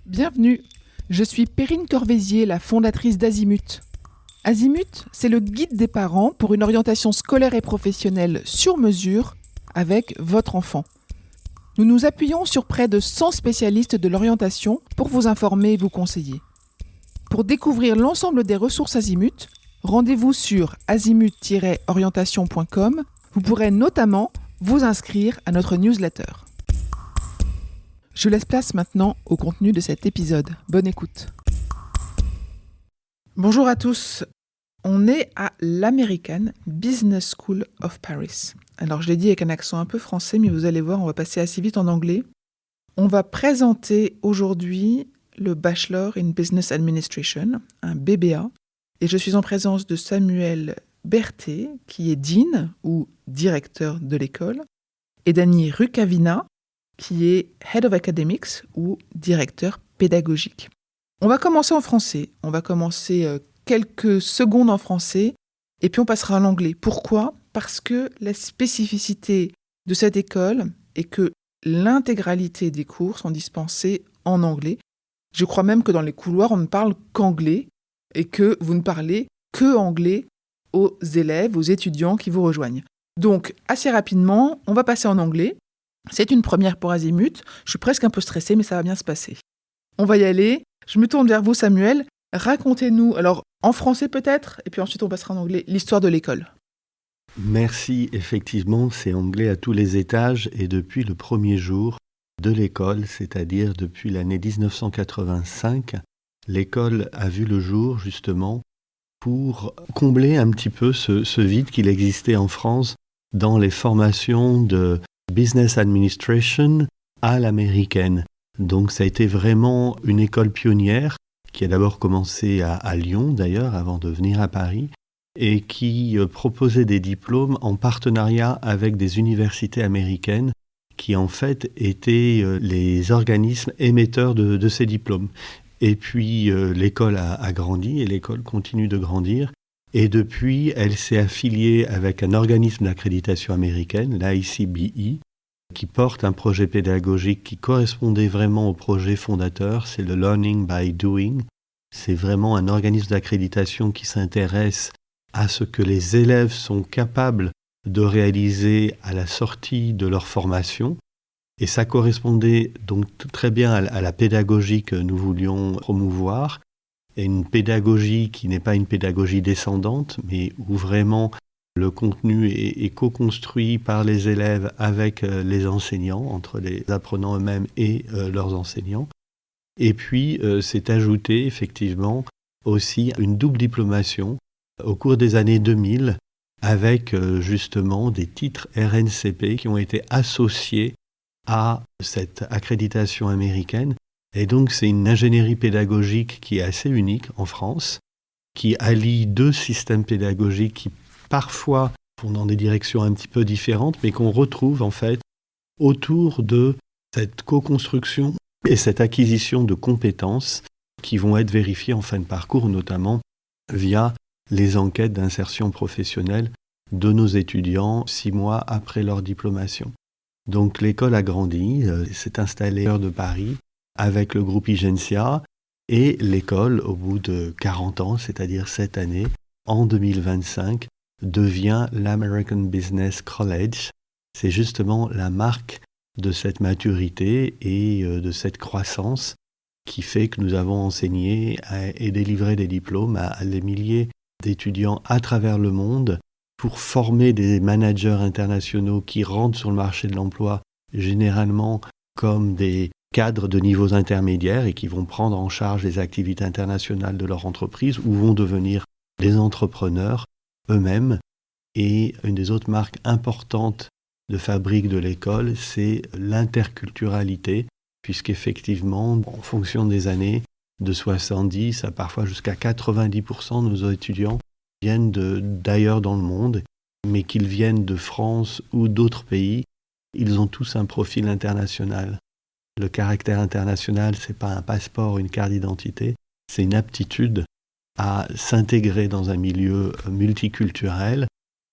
Bienvenue, je suis Perrine Corvézier, la fondatrice d'AZIMUT. AZIMUT, c'est le guide des parents pour une orientation scolaire et professionnelle sur mesure avec votre enfant. Nous nous appuyons sur près de 100 spécialistes de l'orientation pour vous informer et vous conseiller. Pour découvrir l'ensemble des ressources AZIMUT, rendez-vous sur azimut-orientation.com. Vous pourrez notamment vous inscrire à notre newsletter. Je laisse place maintenant au contenu de cet épisode. Bonne écoute. Bonjour à tous. On est à l'American Business School of Paris. Alors je l'ai dit avec un accent un peu français, mais vous allez voir, on va passer assez vite en anglais. On va présenter aujourd'hui le Bachelor in Business Administration, un BBA. Et je suis en présence de Samuel Berthet, qui est Dean, ou directeur de l'école, et d'Annie Rukavina, qui est Head of Academics ou directeur pédagogique. On va commencer en français. On va commencer quelques secondes en français et puis on passera en anglais. Pourquoi ? Parce que la spécificité de cette école est que l'intégralité des cours sont dispensés en anglais. Je crois même que dans les couloirs, on ne parle qu'anglais et que vous ne parlez que anglais aux élèves, aux étudiants qui vous rejoignent. Donc, assez rapidement, on va passer en anglais. C'est une première pour AZIMUT. Je suis presque un peu stressée, mais ça va bien se passer. On va y aller. Je me tourne vers vous, Samuel. Racontez-nous, alors en français peut-être, et puis ensuite on passera en anglais, l'histoire de l'école. Merci, effectivement, c'est anglais à tous les étages et depuis le premier jour de l'école, c'est-à-dire depuis l'année 1985, l'école a vu le jour justement pour combler un petit peu ce vide qu'il existait en France dans les formations de Business Administration à l'américaine. Donc ça a été vraiment une école pionnière qui a d'abord commencé à Lyon d'ailleurs avant de venir à Paris et qui proposait des diplômes en partenariat avec des universités américaines qui en fait étaient les organismes émetteurs de ces diplômes. Et puis l'école a grandi et l'école continue de grandir. Et depuis, elle s'est affiliée avec un organisme d'accréditation américaine, l'ICBE, qui porte un projet pédagogique qui correspondait vraiment au projet fondateur, c'est le Learning by Doing. C'est vraiment un organisme d'accréditation qui s'intéresse à ce que les élèves sont capables de réaliser à la sortie de leur formation. Et ça correspondait donc très bien à la pédagogie que nous voulions promouvoir. Et une pédagogie qui n'est pas une pédagogie descendante, mais où vraiment le contenu est co-construit par les élèves avec les enseignants, entre les apprenants eux-mêmes et leurs enseignants. Et puis, s'est ajouté effectivement aussi une double diplomation au cours des années 2000 avec justement des titres RNCP qui ont été associés à cette accréditation américaine. Et donc, c'est une ingénierie pédagogique qui est assez unique en France, qui allie deux systèmes pédagogiques qui parfois vont dans des directions un petit peu différentes, mais qu'on retrouve en fait autour de cette co-construction et cette acquisition de compétences qui vont être vérifiées en fin de parcours, notamment via les enquêtes d'insertion professionnelle de nos étudiants 6 mois après leur diplomation. Donc, l'école a grandi, s'est installée de Paris, avec le groupe IGENSIA et l'école, au bout de 40 ans, c'est-à-dire cette année, en 2025, devient l'American Business College. C'est justement la marque de cette maturité et de cette croissance qui fait que nous avons enseigné et délivré des diplômes à des milliers d'étudiants à travers le monde pour former des managers internationaux qui rentrent sur le marché de l'emploi généralement comme des cadres de niveaux intermédiaires et qui vont prendre en charge les activités internationales de leur entreprise ou vont devenir des entrepreneurs eux-mêmes. Et une des autres marques importantes de fabrique de l'école, c'est l'interculturalité, puisqu'effectivement, en fonction des années, de 70 à parfois jusqu'à 90% de nos étudiants viennent d'ailleurs dans le monde, mais qu'ils viennent de France ou d'autres pays, ils ont tous un profil international. Le caractère international, ce n'est pas un passeport, une carte d'identité, c'est une aptitude à s'intégrer dans un milieu multiculturel,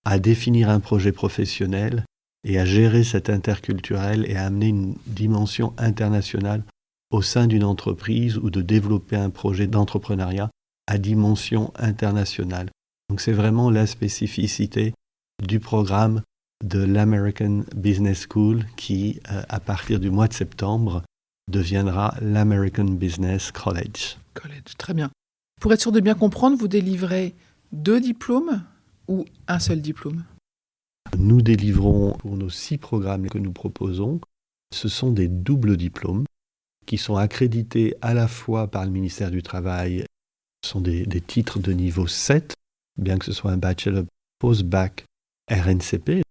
à définir un projet professionnel et à gérer cet interculturel et à amener une dimension internationale au sein d'une entreprise ou de développer un projet d'entrepreneuriat à dimension internationale. Donc c'est vraiment la spécificité du programme de l'American Business School qui, à partir du mois de septembre, deviendra l'American Business College. College, très bien. Pour être sûr de bien comprendre, vous délivrez 2 diplômes ou un seul diplôme? Nous délivrons pour nos 6 programmes que nous proposons, ce sont des doubles diplômes qui sont accrédités à la fois par le ministère du Travail. Ce sont des titres de niveau 7, bien que ce soit un bachelor post-bac RNCP,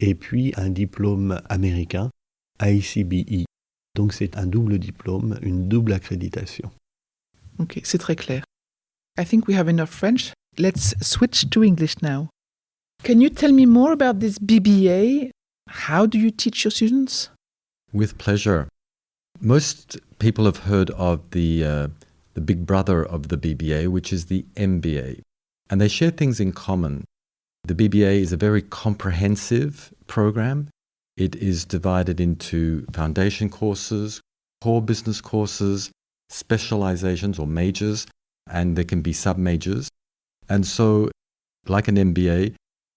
et puis un diplôme américain, ICBE. Donc c'est un double diplôme, une double accréditation. Ok, c'est très clair. I think we have enough French. Let's switch to English now. Can you tell me more about this BBA? How do you teach your students? With pleasure. Most people have heard of the big brother of the BBA, which is the MBA. And they share things in common. The BBA is a very comprehensive program. It is divided into foundation courses, core business courses, specializations or majors, and there can be sub-majors. And so, like an MBA,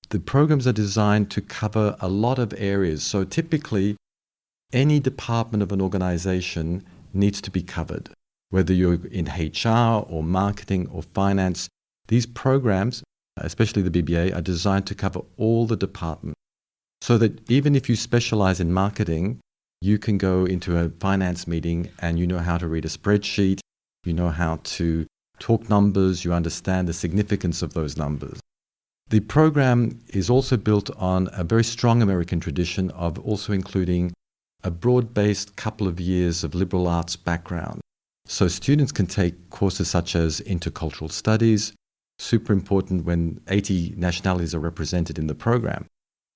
the programs are designed to cover a lot of areas. So typically, any department of an organization needs to be covered. Whether you're in HR or marketing or finance, these programs, especially the BBA, are designed to cover all the departments. So that even if you specialize in marketing, you can go into a finance meeting and you know how to read a spreadsheet, you know how to talk numbers, you understand the significance of those numbers. The program is also built on a very strong American tradition of also including a broad-based couple of years of liberal arts background. So students can take courses such as intercultural studies, super important when 80 nationalities are represented in the program,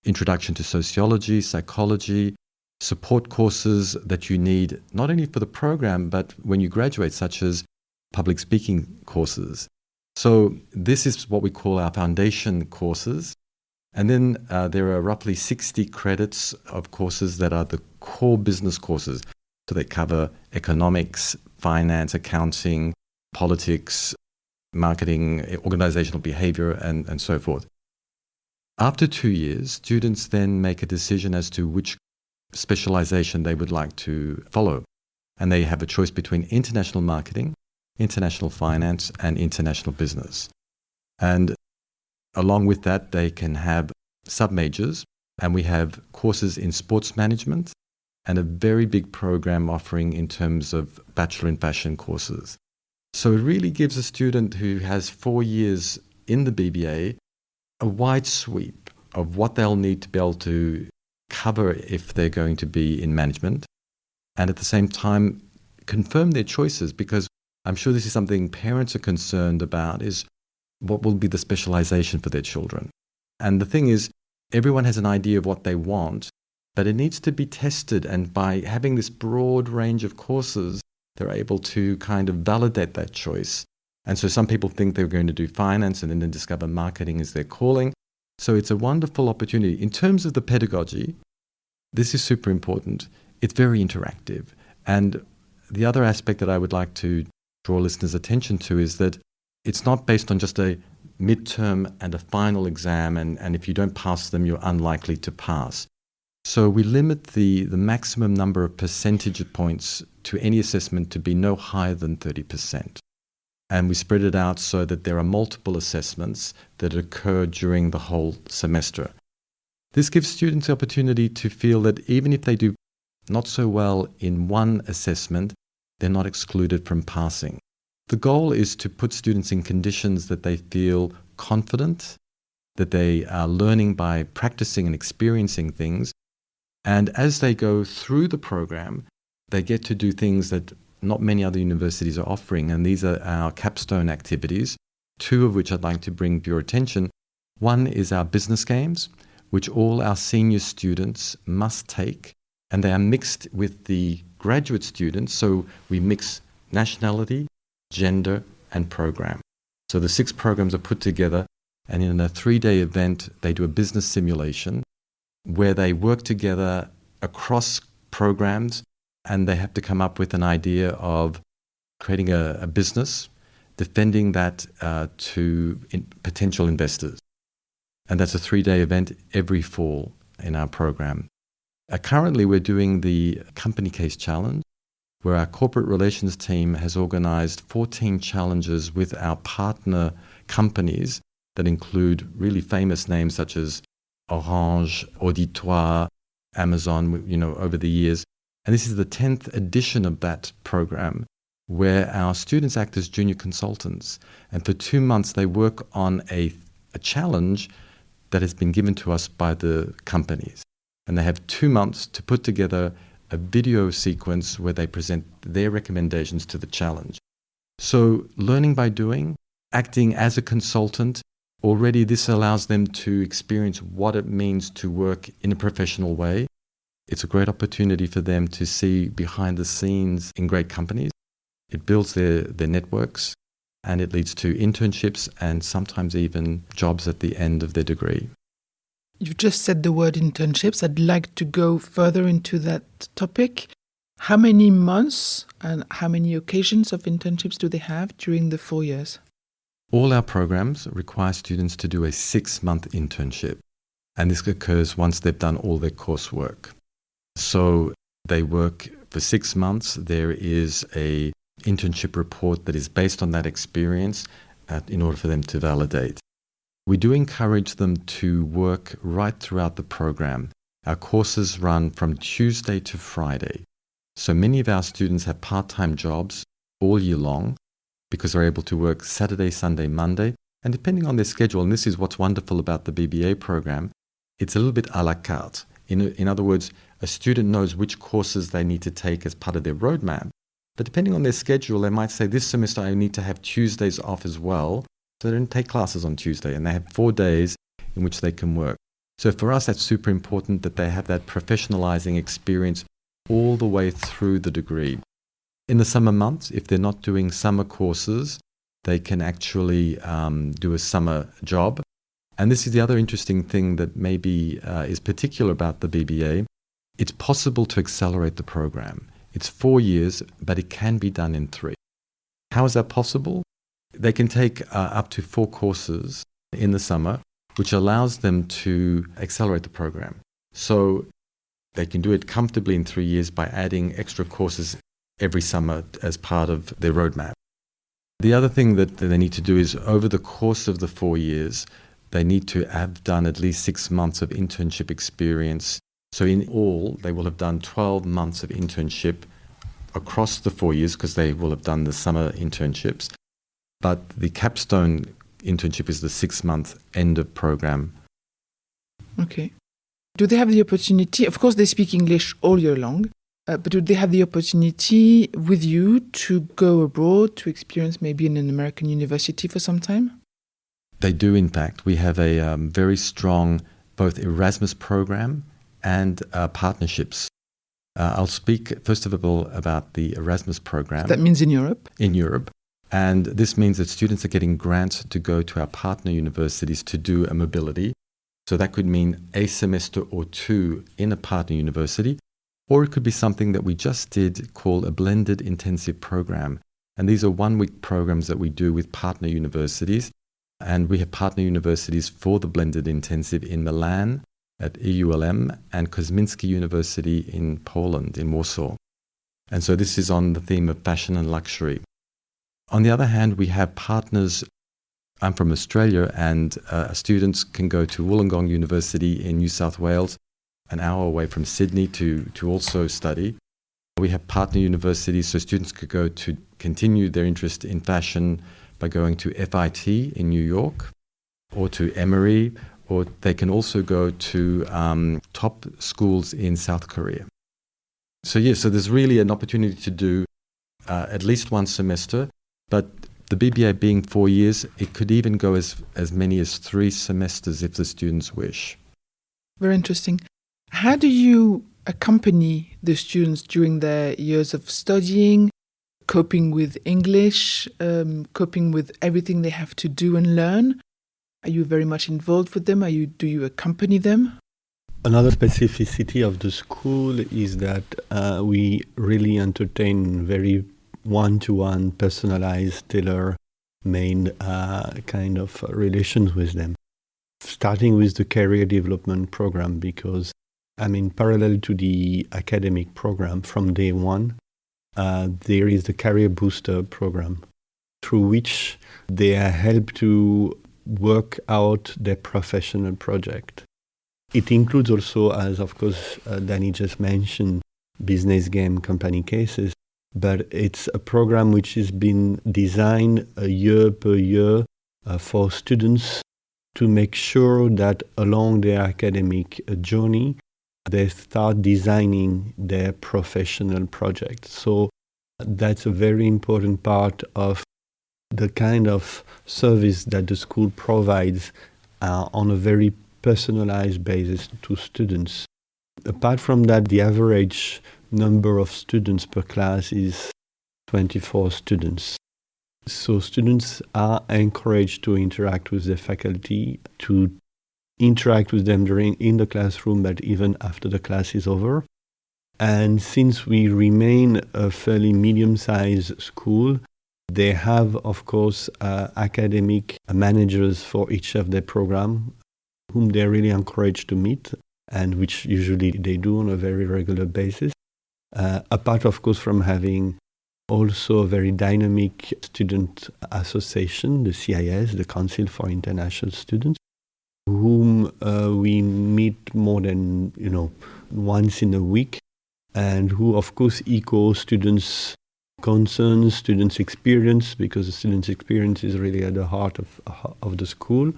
introduction to sociology, psychology, support courses that you need not only for the program but when you graduate, such as public speaking courses. So this is what we call our foundation courses. And then there are roughly 60 credits of courses that are the core business courses. So they cover economics, finance, accounting, politics, marketing, organizational behavior, and so forth. After 2 years, students then make a decision as to which specialization they would like to follow. And they have a choice between international marketing, international finance, and international business. And along with that, they can have sub-majors, and we have courses in sports management and a very big program offering in terms of Bachelor in Fashion courses. So it really gives a student who has 4 years in the BBA a wide sweep of what they'll need to be able to cover if they're going to be in management, and at the same time confirm their choices, because I'm sure this is something parents are concerned about, is what will be the specialization for their children. And the thing is, everyone has an idea of what they want, but it needs to be tested, and by having this broad range of courses, they're able to kind of validate that choice. And so some people think they're going to do finance and then they discover marketing is their calling. So it's a wonderful opportunity. In terms of the pedagogy, this is super important. It's very interactive. And the other aspect that I would like to draw listeners' attention to is that it's not based on just a midterm and a final exam, and if you don't pass them, you're unlikely to pass. So we limit the maximum number of percentage points to any assessment to be no higher than 30%. And we spread it out so that there are multiple assessments that occur during the whole semester. This gives students the opportunity to feel that even if they do not so well in one assessment, they're not excluded from passing. The goal is to put students in conditions that they feel confident, that they are learning by practicing and experiencing things. And as they go through the program, they get to do things that not many other universities are offering. And these are our capstone activities, 2 of which I'd like to bring to your attention. One is our business games, which all our senior students must take. And they are mixed with the graduate students. So we mix nationality, gender, and program. So the 6 programs are put together, and in a 3-day event, they do a business simulation where they work together across programs and they have to come up with an idea of creating a business, defending that to potential investors. And that's a 3-day event every fall in our program. Currently, we're doing the Company Case Challenge, where our corporate relations team has organized 14 challenges with our partner companies that include really famous names such as Orange, Auditoire, Amazon, over the years. And this is the 10th edition of that program, where our students act as junior consultants. And for 2 months, they work on a challenge that has been given to us by the companies. And they have 2 months to put together a video sequence where they present their recommendations to the challenge. So learning by doing, acting as a consultant, already this allows them to experience what it means to work in a professional way. It's a great opportunity for them to see behind the scenes in great companies. It builds their networks, and it leads to internships and sometimes even jobs at the end of their degree. You've just said the word internships. I'd like to go further into that topic. How many months and how many occasions of internships do they have during the 4 years? All our programs require students to do a 6-month internship, and this occurs once they've done all their coursework. So they work for 6 months. There is a internship report that is based on that experience in order for them to validate. We do encourage them to work right throughout the program. Our courses run from Tuesday to Friday. So many of our students have part-time jobs all year long because they're able to work Saturday, Sunday, Monday. And depending on their schedule, and this is what's wonderful about the BBA program, it's a little bit à la carte. In other words, a student knows which courses they need to take as part of their roadmap. But depending on their schedule, they might say, this semester I need to have Tuesdays off as well. So they don't take classes on Tuesday, and they have 4 days in which they can work. So for us, that's super important that they have that professionalizing experience all the way through the degree. In the summer months, if they're not doing summer courses, they can actually do a summer job. And this is the other interesting thing that maybe is particular about the BBA. It's possible to accelerate the program. It's 4 years, but it can be done in 3. How is that possible? They can take up to 4 courses in the summer, which allows them to accelerate the program. So they can do it comfortably in 3 years by adding extra courses every summer as part of their roadmap. The other thing that they need to do is over the course of the 4 years, they need to have done at least 6 months of internship experience. So in all, they will have done 12 months of internship across the 4 years because they will have done the summer internships. But the capstone internship is the 6-month end of program. Okay. Do they have the opportunity, of course they speak English all year long, but do they have the opportunity with you to go abroad to experience maybe in an American university for some time? They do, in fact. We have a very strong both Erasmus program and partnerships. I'll speak first of all about the Erasmus program. That means in Europe? In Europe. And this means that students are getting grants to go to our partner universities to do a mobility. So that could mean a semester or 2 in a partner university, or it could be something that we just did called a blended intensive program. And these are 1-week programs that we do with partner universities. And we have partner universities for the blended intensive in Milan at EULM and Kosminski University in Poland, in Warsaw. And so this is on the theme of fashion and luxury. On the other hand, we have partners. I'm from Australia, and students can go to Wollongong University in New South Wales, an hour away from Sydney, to also study. We have partner universities, so students could go to continue their interest in fashion by going to FIT in New York, or to Emory, or they can also go to top schools in South Korea. So so there's really an opportunity to do at least 1 semester. But the BBA being 4 years, it could even go as many as 3 semesters if the students wish. Very interesting. How do you accompany the students during their years of studying, coping with English, coping with everything they have to do and learn? Are you very much involved with them? Do you accompany them? Another specificity of the school is that we really entertain very one-to-one, personalized, tailor-made kind of relations with them. Starting with the career development program, because parallel to the academic program from day one, there is the career booster program, through which they are helped to work out their professional project. It includes also, as of course Danny just mentioned, business game company cases, but it's a program which has been designed a year per year for students to make sure that along their academic journey, they start designing their professional project. So that's a very important part of the kind of service that the school provides on a very personalized basis to students. Apart from that, the average number of students per class is 24 students. So students are encouraged to interact with their faculty, to interact with them in the classroom, but even after the class is over. And since we remain a fairly medium-sized school, they have, of course, academic managers for each of their programs, whom they're really encouraged to meet, and which usually they do on a very regular basis. Apart, of course, from having also a very dynamic student association, the CIS, the Council for International Students, whom we meet more than once in a week, and who, of course, echo students' concerns, students' experience, because the students' experience is really at the heart of the school.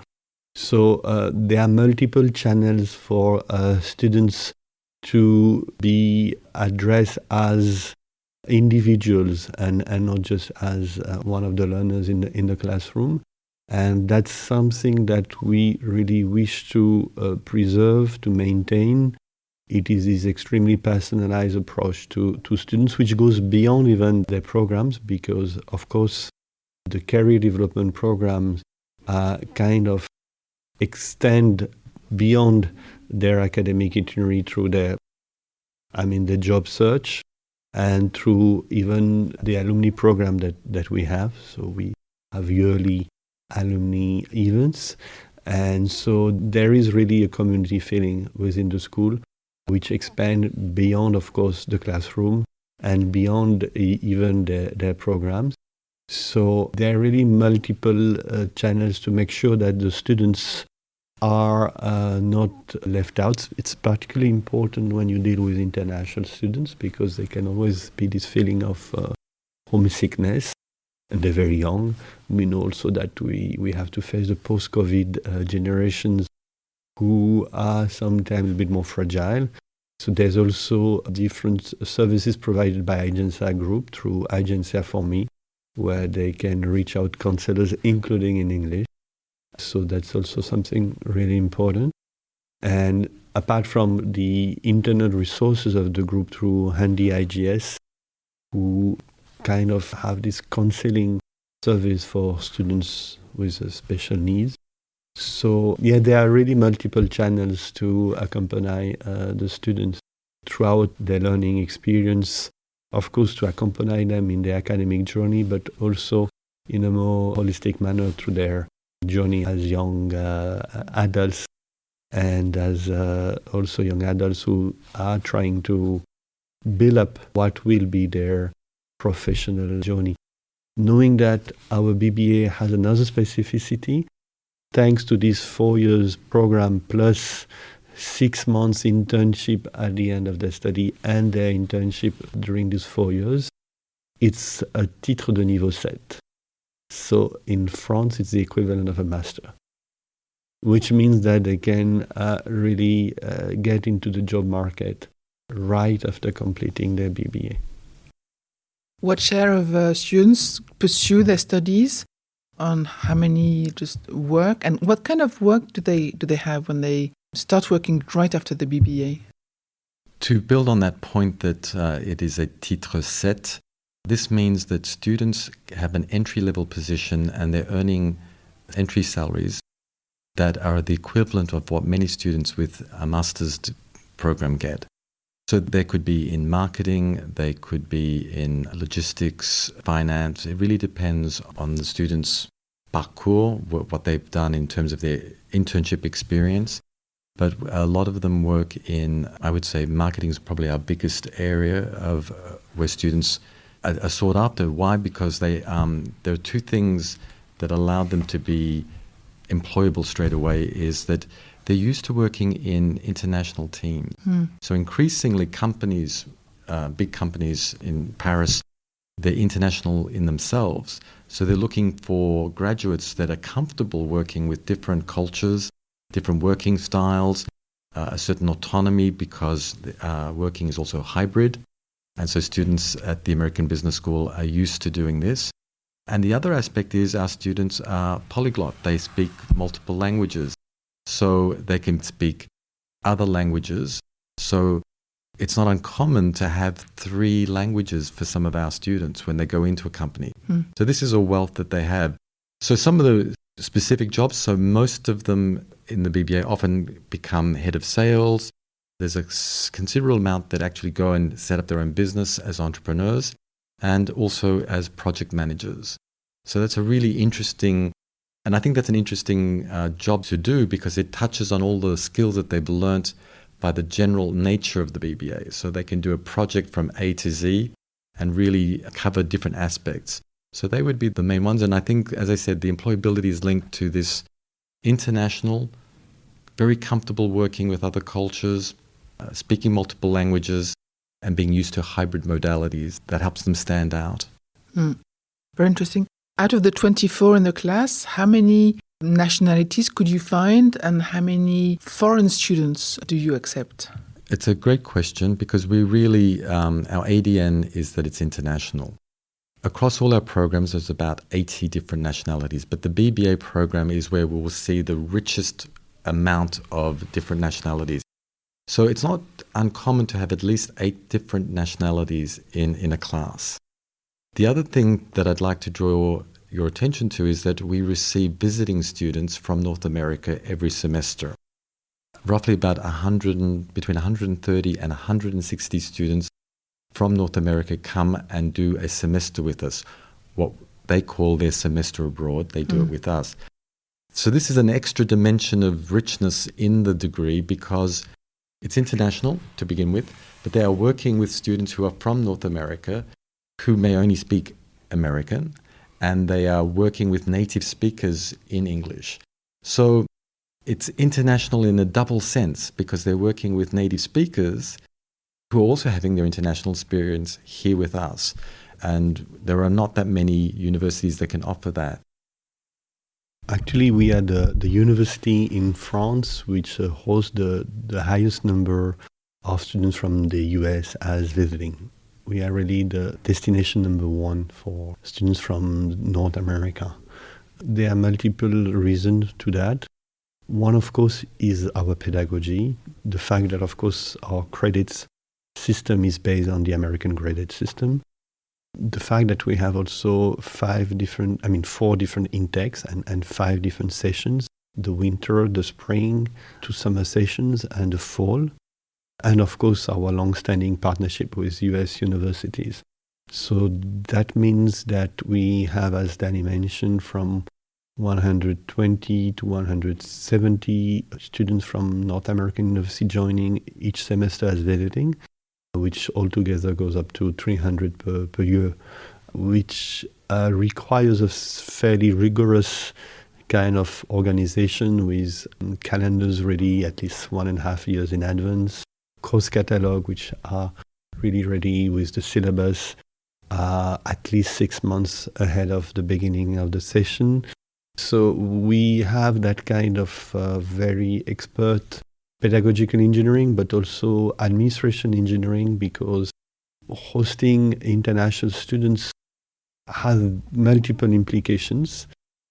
So there are multiple channels for students to be addressed as individuals and not just as one of the learners in the classroom. And that's something that we really wish to preserve, to maintain. It is this extremely personalized approach to students, which goes beyond even their programs, because, of course, the career development programs kind of extend beyond their academic itinerary through their job search and through even the alumni program that we have. So we have yearly alumni events. And so there is really a community feeling within the school, which expand beyond, of course, the classroom and beyond even their programs. So there are really multiple channels to make sure that the students are not left out. It's particularly important when you deal with international students, because there can always be this feeling of homesickness, and they're very young. We know also that we have to face the post-COVID generations who are sometimes a bit more fragile. So there's also different services provided by IGENSIA Group through IGENSIA for Me, where they can reach out counselors, including in English. So that's also something really important. And apart from the internal resources of the group through Handy IGS, who kind of have this counseling service for students with special needs. So there are really multiple channels to accompany the students throughout their learning experience, of course, to accompany them in their academic journey, but also in a more holistic manner through their journey as young adults, and as also young adults who are trying to build up what will be their professional journey. Knowing that our BBA has another specificity, thanks to this 4 years program plus 6 months internship at the end of their study and their internship during these 4 years, it's a titre de niveau 7. So in France, it's the equivalent of a master, which means that they can really get into the job market right after completing their BBA. What share of students pursue their studies? On how many just work, and what kind of work do they have when they start working right after the BBA? To build on that point that it is a titre 7, this means that students have an entry-level position and they're earning entry salaries. that are the equivalent of what many students with a master's program get. So they could be in marketing, they could be in logistics, finance. It really depends on the student's parcours, what they've done in terms of their internship experience. But a lot of them work in, I would say, marketing is probably our biggest area of where students are sought after. Why? Because there are two things that allow them to be employable straight away is that they're used to working in international teams. So increasingly companies, big companies in Paris, they're international in themselves. So they're looking for graduates that are comfortable working with different cultures, different working styles, a certain autonomy because working is also hybrid. And so students at the American Business School are used to doing this. And the other aspect is our students are polyglot. They speak multiple languages. So they can speak other languages. So it's not uncommon to have 3 languages for some of our students when they go into a company. So this is a wealth that they have. So some of the specific jobs, so most of them in the BBA often become head of sales. There's a considerable amount that actually go and set up their own business as entrepreneurs and also as project managers. So that's a really interesting, and I think that's an interesting job to do because it touches on all the skills that they've learnt by the general nature of the BBA. So they can do a project from A to Z and really cover different aspects. So they would be the main ones. And I think, as I said, the employability is linked to this international, very comfortable working with other cultures, speaking multiple languages, and being used to hybrid modalities that helps them stand out. Very interesting. Out of the 24 in the class, how many nationalities could you find and how many foreign students do you accept? It's a great question because we really, our ADN is that it's international. Across all our programs, there's about 80 different nationalities, but the BBA program is where we will see the richest amount of different nationalities. So it's not uncommon to have at least 8 different nationalities in a class. The other thing that I'd like to draw your attention to is that we receive visiting students from North America every semester. Roughly about between 130 and 160 students from North America come and do a semester with us, what they call their semester abroad. They do it with us. So this is an extra dimension of richness in the degree because it's international to begin with, but they are working with students who are from North America who may only speak American, and they are working with native speakers in English. So it's international in a double sense because they're working with native speakers who are also having their international experience here with us. And there are not that many universities that can offer that. Actually, we had the university in France, which hosts the highest number of students from the US as visiting. We are really the destination number 1 for students from North America. There are multiple reasons to that. One, of course, is our pedagogy. The fact that, of course, our credits system is based on the American graded system. The fact that we have also 4 different intakes and 5 different sessions, the winter, the spring, 2 summer sessions, and the fall. And of course, our long-standing partnership with US universities. So that means that we have, as Danny mentioned, from 120 to 170 students from North American University joining each semester as visiting, which altogether goes up to 300 per year, which requires a fairly rigorous kind of organization with calendars ready at least 1.5 years in advance, course catalog which are really ready with the syllabus at least 6 months ahead of the beginning of the session. So we have that kind of very expert pedagogical engineering, but also administration engineering, because hosting international students has multiple implications.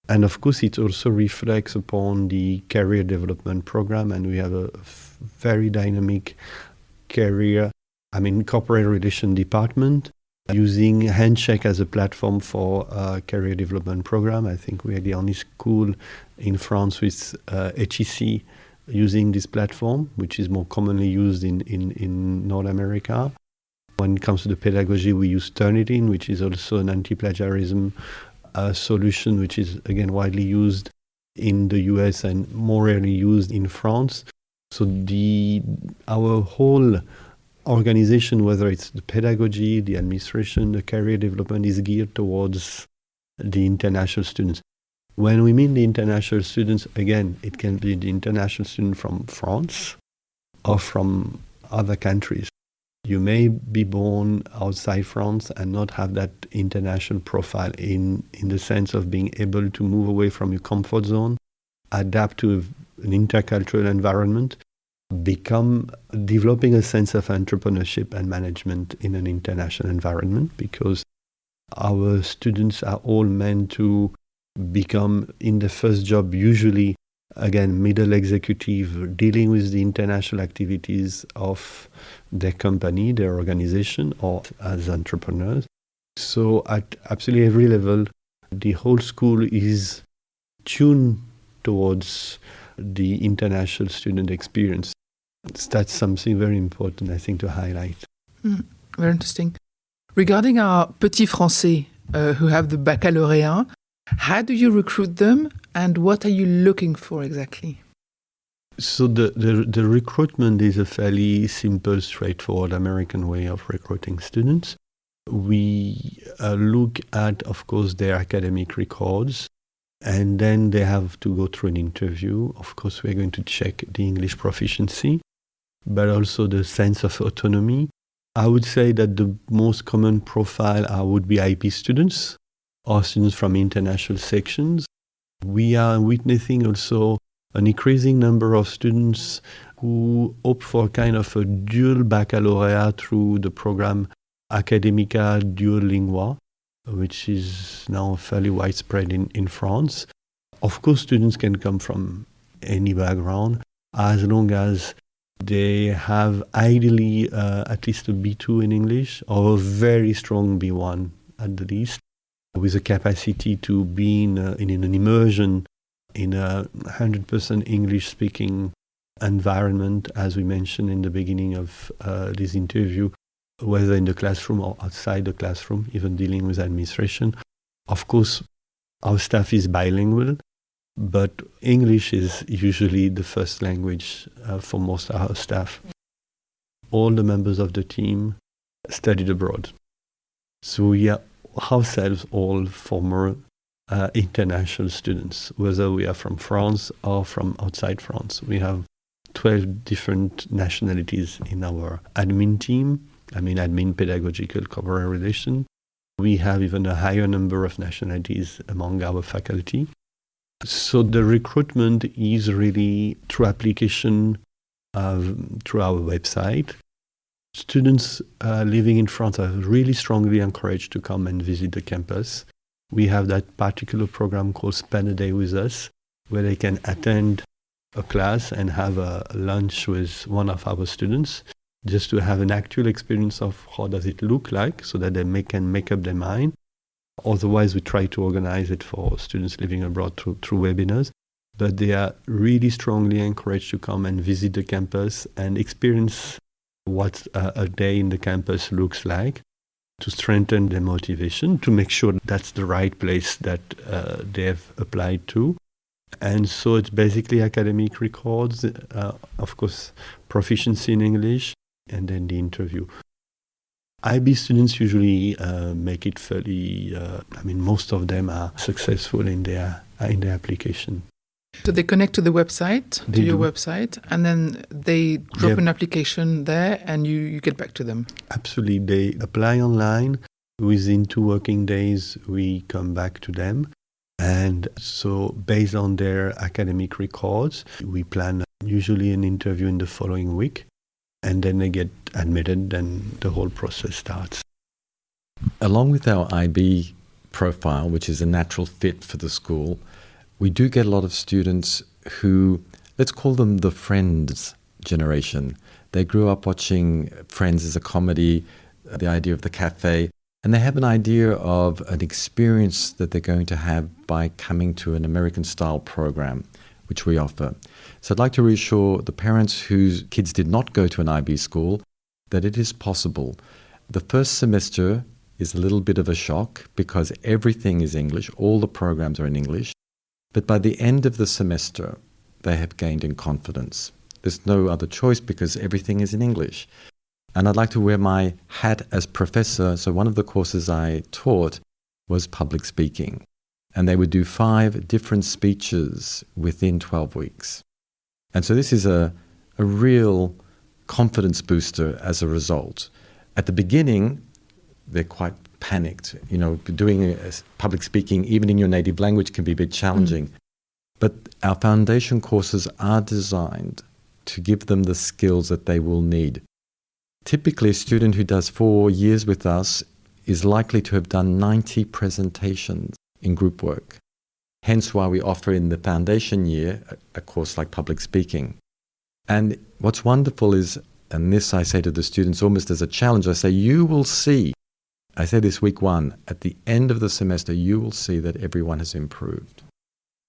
And of course, it also reflects upon the career development program, and we have a very dynamic corporate relation department, using Handshake as a platform for a career development program. I think we are the only school in France with HEC using this platform, which is more commonly used in North America. When it comes to the pedagogy, we use Turnitin, which is also an anti-plagiarism solution, which is again widely used in the US and more rarely used in France. So our whole organization, whether it's the pedagogy, the administration, the career development, is geared towards the international students. When we mean the international students, again, it can be the international student from France or from other countries. You may be born outside France and not have that international profile in the sense of being able to move away from your comfort zone, adapt to an intercultural environment, developing a sense of entrepreneurship and management in an international environment, because our students are all meant to become, in the first job, usually, again, middle executive, dealing with the international activities of their company, their organization, or as entrepreneurs. So at absolutely every level, the whole school is tuned towards the international student experience. That's something very important, I think, to highlight. Very interesting. Regarding our petits Français who have the baccalauréat, how do you recruit them and what are you looking for exactly? So the recruitment is a fairly simple, straightforward American way of recruiting students. We look at, of course, their academic records, and then they have to go through an interview. Of course, we're going to check the English proficiency, but also the sense of autonomy. I would say that the most common profile would be IP students or students from international sections. We are witnessing also an increasing number of students who opt for kind of a dual baccalaureate through the program Academica Dual Lingua, which is now fairly widespread in France. Of course, students can come from any background as long as they have ideally at least a B2 in English or a very strong B1 at the least, with a capacity to be in an immersion in a 100% English-speaking environment, as we mentioned in the beginning of this interview, whether in the classroom or outside the classroom, even dealing with administration. Of course, our staff is bilingual, but English is usually the first language for most of our staff. All the members of the team studied abroad. So we are ourselves all former international students, whether we are from France or from outside France. We have 12 different nationalities in our admin team. Admin, pedagogical, corporate relation. We have even a higher number of nationalities among our faculty. So the recruitment is really through application through our website. Students living in France are really strongly encouraged to come and visit the campus. We have that particular program called Spend a Day with Us, where they can attend a class and have a lunch with one of our students, just to have an actual experience of how does it look like, so that they can make up their mind. Otherwise, we try to organize it for students living abroad through webinars. But they are really strongly encouraged to come and visit the campus and experience what a day in the campus looks like, to strengthen their motivation, to make sure that's the right place that they have applied to. And so it's basically academic records, of course, proficiency in English, and then the interview. IB students usually make it fairly, most of them are successful in their application. So they connect to the website, your website, and then they drop an application there and you get back to them. Absolutely. They apply online. Within 2 working days, we come back to them. And so based on their academic records, we plan usually an interview in the following week. And then they get admitted, then the whole process starts. Along with our IB profile, which is a natural fit for the school, we do get a lot of students who, let's call them the Friends generation. They grew up watching Friends as a comedy, the idea of the cafe. And they have an idea of an experience that they're going to have by coming to an American-style program, which we offer. So I'd like to reassure the parents whose kids did not go to an IB school that it is possible. The first semester is a little bit of a shock because everything is English, all the programs are in English. But by the end of the semester, they have gained in confidence. There's no other choice because everything is in English. And I'd like to wear my hat as professor. So one of the courses I taught was public speaking. And they would do 5 different speeches within 12 weeks. And so this is a real confidence booster as a result. At the beginning, they're quite panicked. You know, doing public speaking, even in your native language, can be a bit challenging. But our foundation courses are designed to give them the skills that they will need. Typically, a student who does 4 years with us is likely to have done 90 presentations in group work. Hence why we offer in the foundation year a course like public speaking. And what's wonderful is, and this I say to the students almost as a challenge, I say, you will see, I say this week 1, at the end of the semester, you will see that everyone has improved.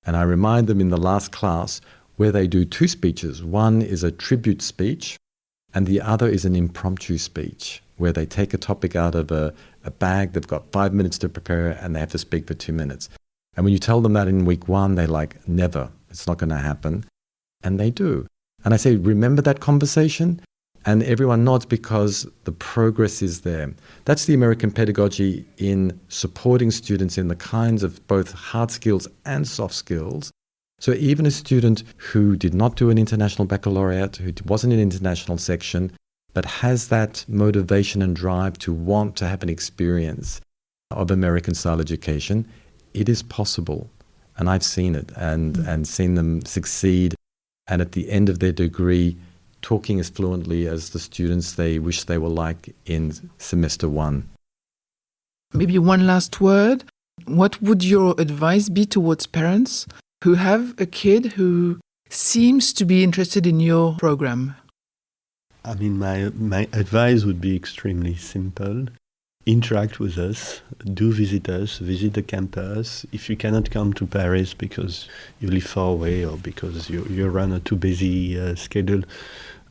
And I remind them in the last class where they do 2 speeches. One is a tribute speech, and the other is an impromptu speech, where they take a topic out of a bag, they've got 5 minutes to prepare, and they have to speak for 2 minutes. And when you tell them that in week 1, they're like, never, it's not going to happen. And they do. And I say, remember that conversation? And everyone nods because the progress is there. That's the American pedagogy in supporting students in the kinds of both hard skills and soft skills. So even a student who did not do an international baccalaureate, who wasn't in an international section, but has that motivation and drive to want to have an experience of American-style education, it is possible. And I've seen it and seen them succeed. And at the end of their degree, talking as fluently as the students they wish they were like in semester 1. Maybe one last word. What would your advice be towards parents who have a kid who seems to be interested in your program? I mean, my advice would be extremely simple. Interact with us, do visit us, visit the campus. If you cannot come to Paris because you live far away or because you run a too busy schedule,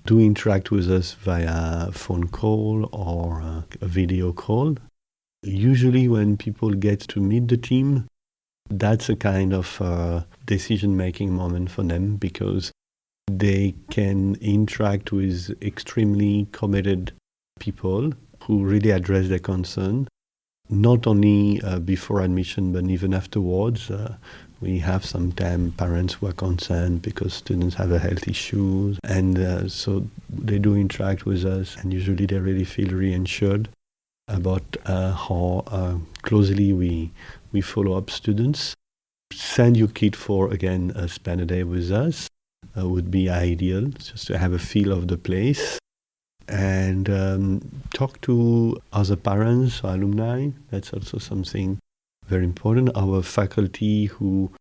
do interact with us via phone call or a video call. Usually when people get to meet the team, that's a kind of decision-making moment for them because they can interact with extremely committed people who really address their concern, not only before admission, but even afterwards. We have sometimes parents who are concerned because students have a health issue, and so they do interact with us, and usually they really feel reassured about how closely we follow up students. Send your kid for, again, spend a day with us would be ideal, just to have a feel of the place. And talk to other parents or alumni. That's also something very important. Our faculty, who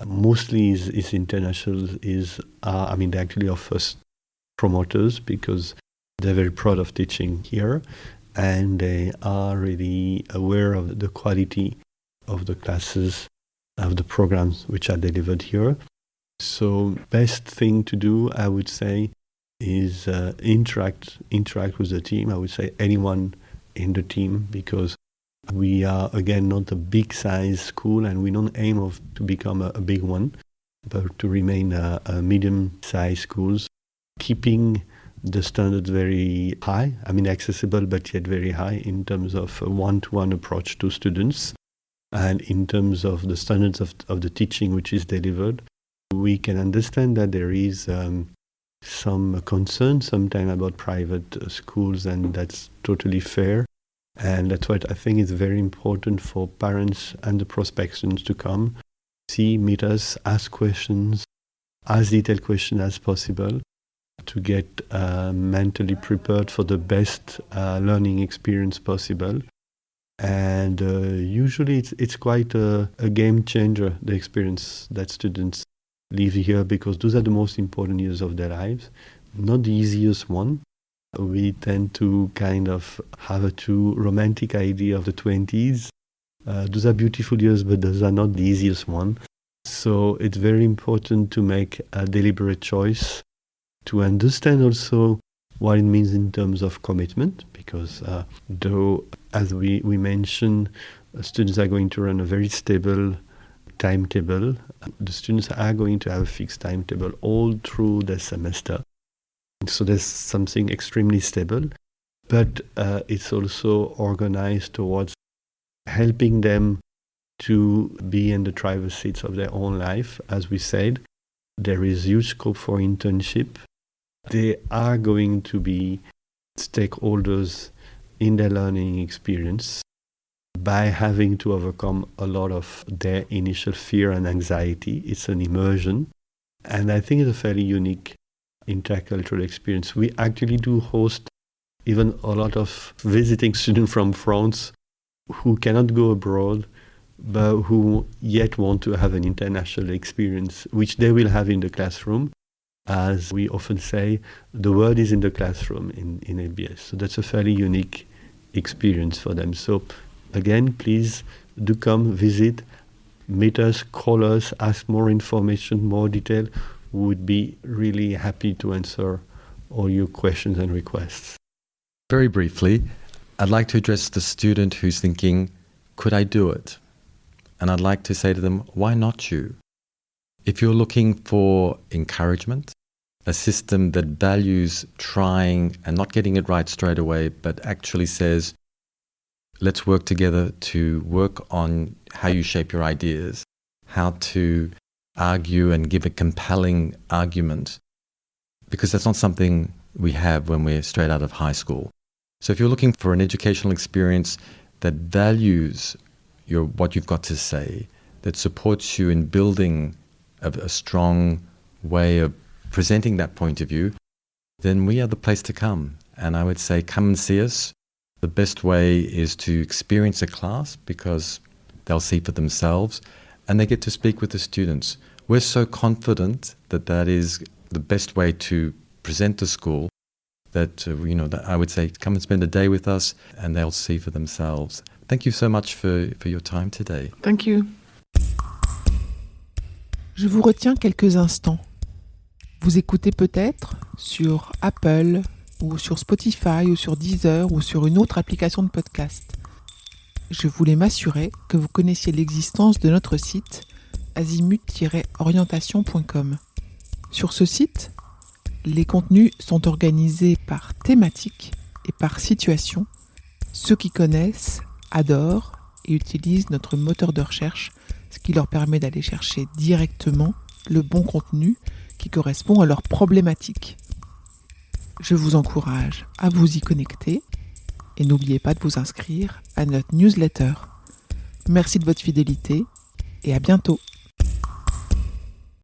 mostly is international, they actually are first promoters because they're very proud of teaching here, and they are really aware of the quality of the classes, of the programs which are delivered here. So best thing to do, I would say, is interact with the team. I would say anyone in the team, because we are, again, not a big size school and we don't aim to become a big one, but to remain a medium size schools, keeping the standards very high, accessible but yet very high in terms of a one-to-one approach to students and in terms of the standards of the teaching which is delivered. We can understand that there is some concern sometimes about private schools, and that's totally fair. And that's what I think is very important for parents and the prospect students to come, see, meet us, ask questions, as detailed questions as possible, to get mentally prepared for the best learning experience possible. And usually it's quite a game changer, the experience that students live here, because those are the most important years of their lives. Not the easiest one, We tend to kind of have a too romantic idea of the 20s. Those are beautiful years, but those are not the easiest one. So it's very important to make a deliberate choice, to understand also what it means in terms of commitment, because though, as we mentioned, students are going to run a very stable timetable. The students are going to have a fixed timetable all through the semester. So there's something extremely stable, but it's also organized towards helping them to be in the driver's seats of their own life. As we said, there is huge scope for internship. They are going to be stakeholders in their learning experience by having to overcome a lot of their initial fear and anxiety. It's an immersion, and I think it's a fairly unique intercultural experience. We actually do host even a lot of visiting students from France who cannot go abroad, but who yet want to have an international experience, which they will have in the classroom. As we often say, the world is in the classroom in ABS. So that's a fairly unique experience for them. So again, please do come visit, meet us, call us, ask more information, more detail. We would be really happy to answer all your questions and requests. Very briefly, I'd like to address the student who's thinking, could I do it? And I'd like to say to them, why not you? If you're looking for encouragement, a system that values trying and not getting it right straight away, but actually says, let's work together to work on how you shape your ideas, how to argue and give a compelling argument, because that's not something we have when we're straight out of high school. So if you're looking for an educational experience that values what you've got to say, that supports you in building a strong way of presenting that point of view, then we are the place to come. And I would say come and see us. The best way is to experience a class because they'll see for themselves and they get to speak with the students. We're so confident that that is the best way to present the school that, that I would say come and spend a day with us and they'll see for themselves. Thank you so much for your time today. Thank you. Je vous retiens quelques instants. Vous écoutez peut-être sur Apple ou sur Spotify ou sur Deezer ou sur une autre application de podcast. Je voulais m'assurer que vous connaissiez l'existence de notre site AZIMUT-orientation.com. Sur ce site, les contenus sont organisés par thématique et par situation. Ceux qui connaissent adorent et utilisent notre moteur de recherche, ce qui leur permet d'aller chercher directement le bon contenu qui correspond à leurs problématiques. Je vous encourage à vous y connecter et n'oubliez pas de vous inscrire à notre newsletter. Merci de votre fidélité et à bientôt.